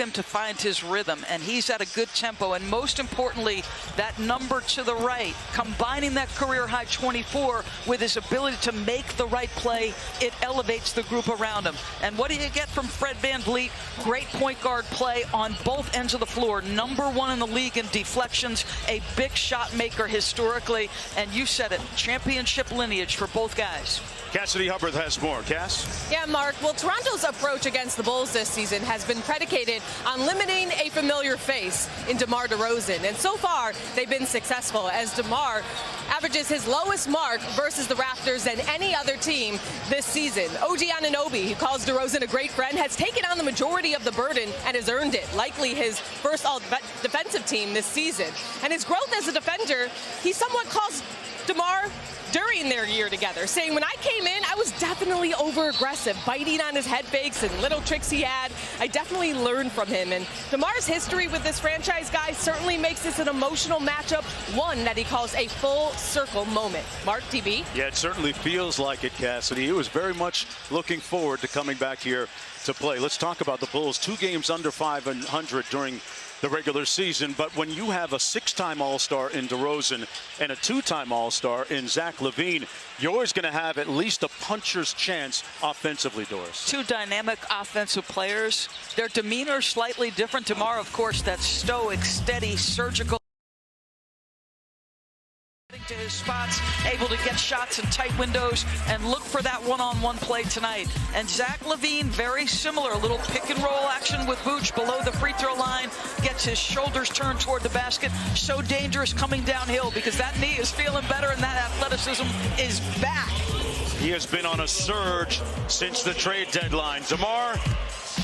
him to find his rhythm, and he's at a good tempo, and most importantly, that number to the right, combining that career high 24 with his ability to make the right play, it elevates the group around him. And what do you get from Fred VanVleet? Great point guard play on both ends of the floor, #1 in the league in deflections, a big shot maker historically, and you said it, championship lineage for both guys. Cassidy Hubbard has more. Cass? Yeah, Mark. Well, Toronto's approach against the Bulls this season has been predicated on limiting a familiar face in DeMar DeRozan. And so far, they've been successful as DeMar averages his lowest mark versus the Raptors than any other team this season. OG Anunoby, who calls DeRozan a great friend, has taken on the majority of the burden and has earned it, likely his first all-defensive team this season. And his growth as a defender, he somewhat calls DeMar during their year together, saying, when I came in, I was definitely over-aggressive, biting on his head fakes and little tricks he had. I definitely learned from him. And DeMar's history with this franchise guy certainly makes this an emotional matchup, one that he calls a full-circle moment. Mark, TB? Yeah, it certainly feels like it, Cassidy. He was very much looking forward to coming back here to play. Let's talk about the Bulls. 2 games under 500 during the regular season, but when you have a 6-time All-Star in DeRozan and a 2-time All-Star in Zach LaVine, you're always going to have at least a puncher's chance offensively, Doris. 2 dynamic offensive players. Their demeanor slightly different. DeMar, of course, that stoic, steady, surgical to his spots, able to get shots in tight windows and look for that one-on-one play tonight. And Zach LaVine, very similar, a little pick-and-roll action with Vooch below the free throw line, gets his shoulders turned toward the basket. So dangerous coming downhill because that knee is feeling better and that athleticism is back. He has been on a surge since the trade deadline. DeMar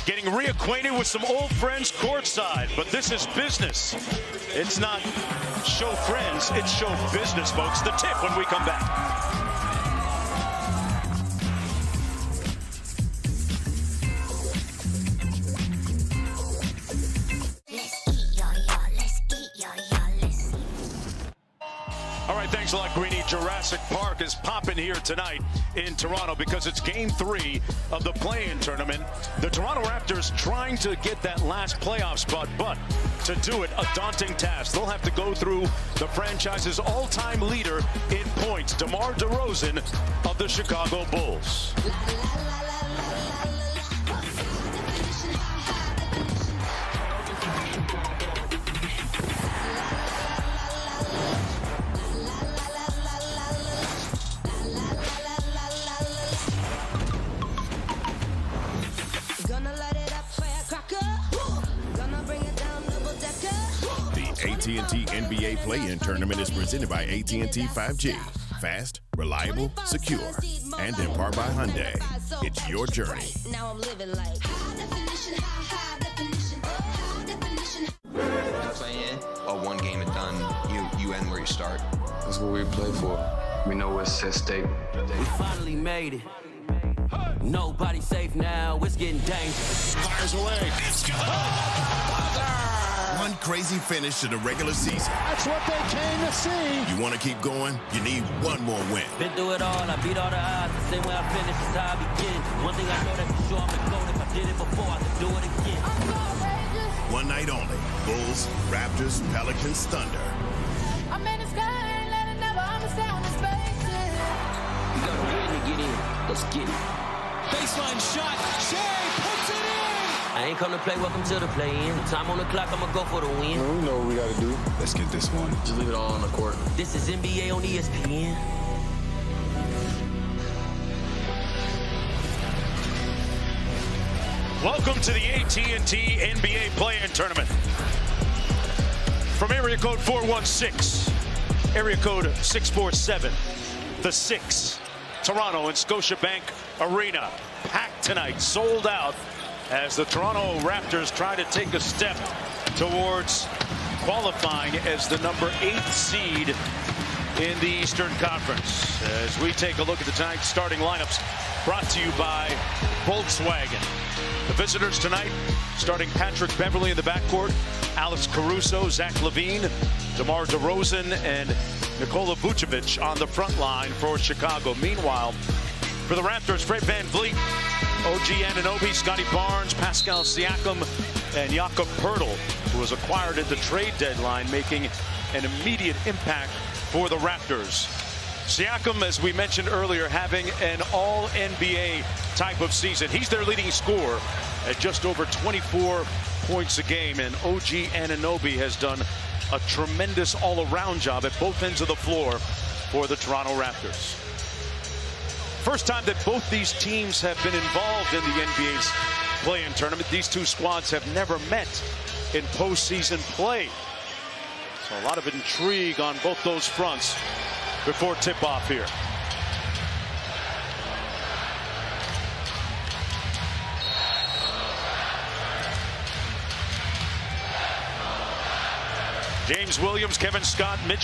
getting reacquainted with some old friends courtside, but this is business. It's not show friends, it's show business, folks. The tip when we come back. All right, thanks a lot, Greeny. Jurassic Park is popping here tonight in Toronto because it's Game 3 of the play-in tournament. The Toronto Raptors trying to get that last playoff spot, but to do it, a daunting task. They'll have to go through the franchise's all-time leader in points, DeMar DeRozan of the Chicago Bulls. AT&T NBA Play-In Tournament is presented by AT&T 5G. Fast, reliable, secure, and in part by Hyundai. It's your journey. Now I'm living like high definition. Play-in or one game and done, you end where you start. That's what we play for. We know what's at stake. We finally made it. Nobody safe now. It's getting dangerous. Fires away. One crazy finish to the regular season. That's what they came to see. You want to keep going? You need one more win. Been through it all. I beat all the odds. The same way I finished is how I begin. One thing I know that for sure, I'm the GOAT. If I did it before, I could do it again. One night only. Bulls, Raptors, Pelicans, Thunder. I'm in the sky, ain't let it never understand the spaces. You got to win to get in. Let's get it. Baseline shot. Shea puts it in. I ain't come to play, welcome to the play-in. Time on the clock, I'ma go for the win. We know what we got to do. Let's get this one. Just leave it all on the court. This is NBA on ESPN. Welcome to the AT&T NBA Play-In Tournament. From area code 416, area code 647, the 6, Toronto and Scotiabank Arena. Packed tonight, sold out, as the Toronto Raptors try to take a step towards qualifying as the number 8 seed in the Eastern Conference. As we take a look at the tonight's starting lineups, brought to you by Volkswagen. The visitors tonight, starting Patrick Beverley in the backcourt, Alex Caruso, Zach LaVine, DeMar DeRozan, and Nikola Vucevic on the front line for Chicago. Meanwhile, for the Raptors, Fred VanVleet, OG Anunoby, Scotty Barnes, Pascal Siakam, and Jakob Poeltl, who was acquired at the trade deadline, making an immediate impact for the Raptors. Siakam, as we mentioned earlier, having an all-NBA type of season. He's their leading scorer at just over 24 points a game, and OG Anunoby has done a tremendous all-around job at both ends of the floor for the Toronto Raptors. First time that both these teams have been involved in the NBA's play-in tournament. These two squads have never met in postseason play. So a lot of intrigue on both those fronts before tip-off here. James Williams, Kevin Scott, Mitchell